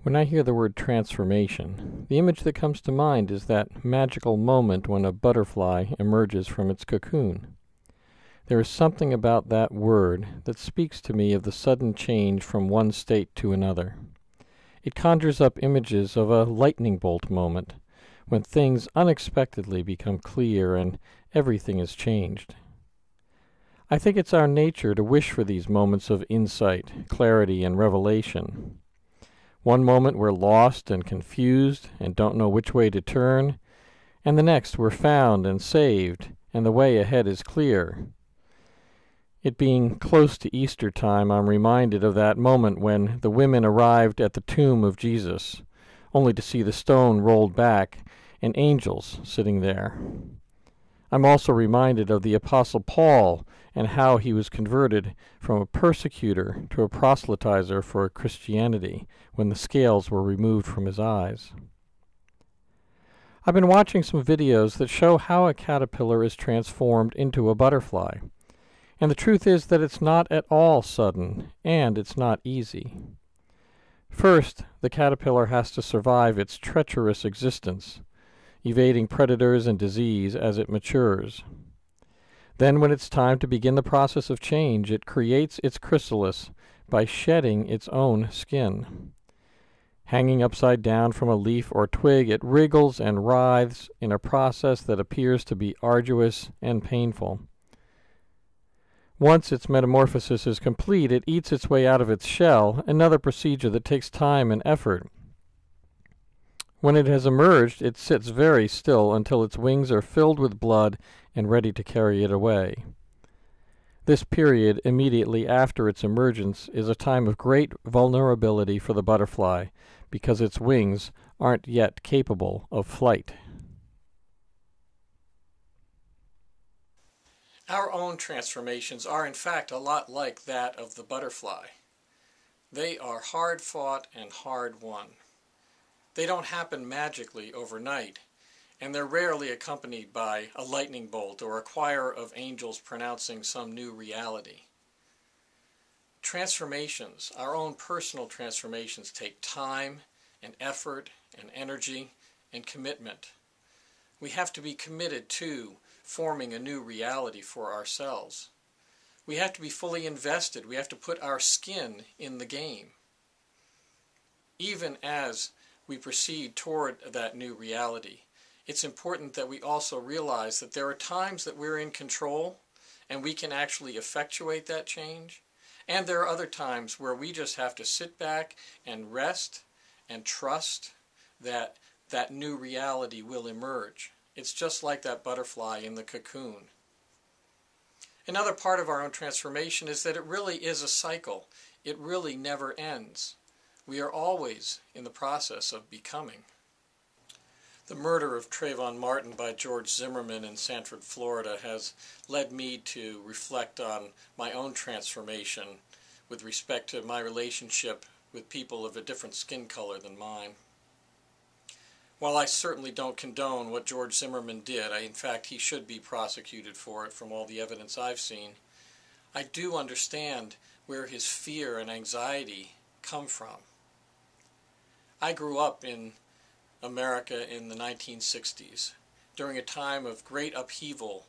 When I hear the word transformation, the image that comes to mind is that magical moment when a butterfly emerges from its cocoon. There is something about that word that speaks to me of the sudden change from one state to another. It conjures up images of a lightning bolt moment, when things unexpectedly become clear and everything is changed. I think it's our nature to wish for these moments of insight, clarity, and revelation. One moment we're lost and confused and don't know which way to turn, and the next we're found and saved, and the way ahead is clear. It being close to Easter time, I'm reminded of that moment when the women arrived at the tomb of Jesus, only to see the stone rolled back and angels sitting there. I'm also reminded of the Apostle Paul and how he was converted from a persecutor to a proselytizer for Christianity when the scales were removed from his eyes. I've been watching some videos that show how a caterpillar is transformed into a butterfly, and the truth is that it's not at all sudden, and it's not easy. First, the caterpillar has to survive its treacherous existence, evading predators and disease as it matures. Then when it's time to begin the process of change, it creates its chrysalis by shedding its own skin. Hanging upside down from a leaf or twig, it wriggles and writhes in a process that appears to be arduous and painful. Once its metamorphosis is complete, it eats its way out of its shell, another procedure that takes time and effort. When it has emerged, it sits very still until its wings are filled with blood and ready to carry it away. This period, immediately after its emergence, is a time of great vulnerability for the butterfly because its wings aren't yet capable of flight. Our own transformations are in fact a lot like that of the butterfly. They are hard-fought and hard-won. They don't happen magically overnight, and they're rarely accompanied by a lightning bolt or a choir of angels pronouncing some new reality. Transformations, our own personal transformations, take time and effort and energy and commitment. We have to be committed to forming a new reality for ourselves. We have to be fully invested. We have to put our skin in the game. Even as we proceed toward that new reality, it's important that we also realize that there are times that we're in control and we can actually effectuate that change, and there are other times where we just have to sit back and rest and trust that that new reality will emerge. It's just like that butterfly in the cocoon. Another part of our own transformation is that it really is a cycle. It really never ends. We are always in the process of becoming. The murder of Trayvon Martin by George Zimmerman in Sanford, Florida has led me to reflect on my own transformation with respect to my relationship with people of a different skin color than mine. While I certainly don't condone what George Zimmerman did, in fact he should be prosecuted for it from all the evidence I've seen, I do understand where his fear and anxiety come from. I grew up in America in the 1960s, during a time of great upheaval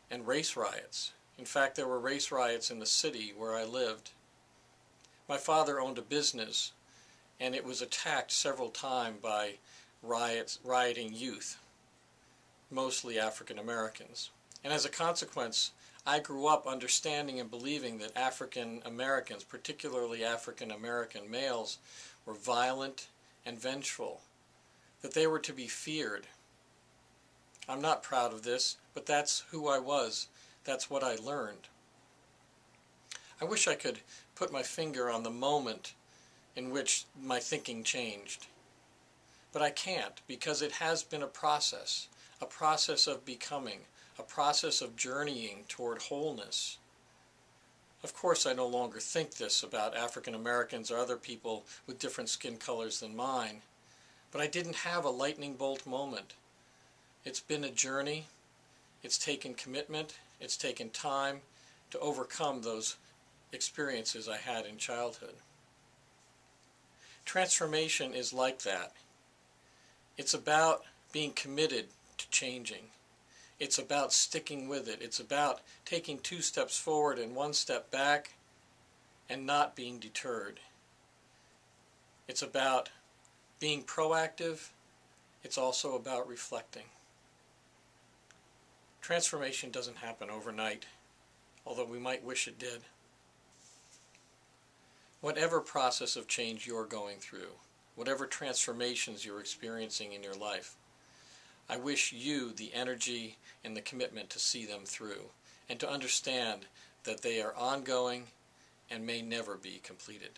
and race riots. In fact, there were race riots in the city where I lived. My father owned a business, and it was attacked several times by rioting youth, mostly African Americans. And as a consequence, I grew up understanding and believing that African Americans, particularly African American males, were violent and vengeful, that they were to be feared. I'm not proud of this, but that's who I was. That's what I learned. I wish I could put my finger on the moment in which my thinking changed. But I can't, because it has been a process of becoming, a process of journeying toward wholeness. Of course, I no longer think this about African Americans or other people with different skin colors than mine, but I didn't have a lightning bolt moment. It's been a journey. It's taken commitment. It's taken time to overcome those experiences I had in childhood. Transformation is like that. It's about being committed to changing. It's about sticking with it. It's about taking 2 steps forward and 1 step back and not being deterred. It's about being proactive. It's also about reflecting. Transformation doesn't happen overnight, although we might wish it did. Whatever process of change you're going through, whatever transformations you're experiencing in your life, I wish you the energy and the commitment to see them through and to understand that they are ongoing and may never be completed.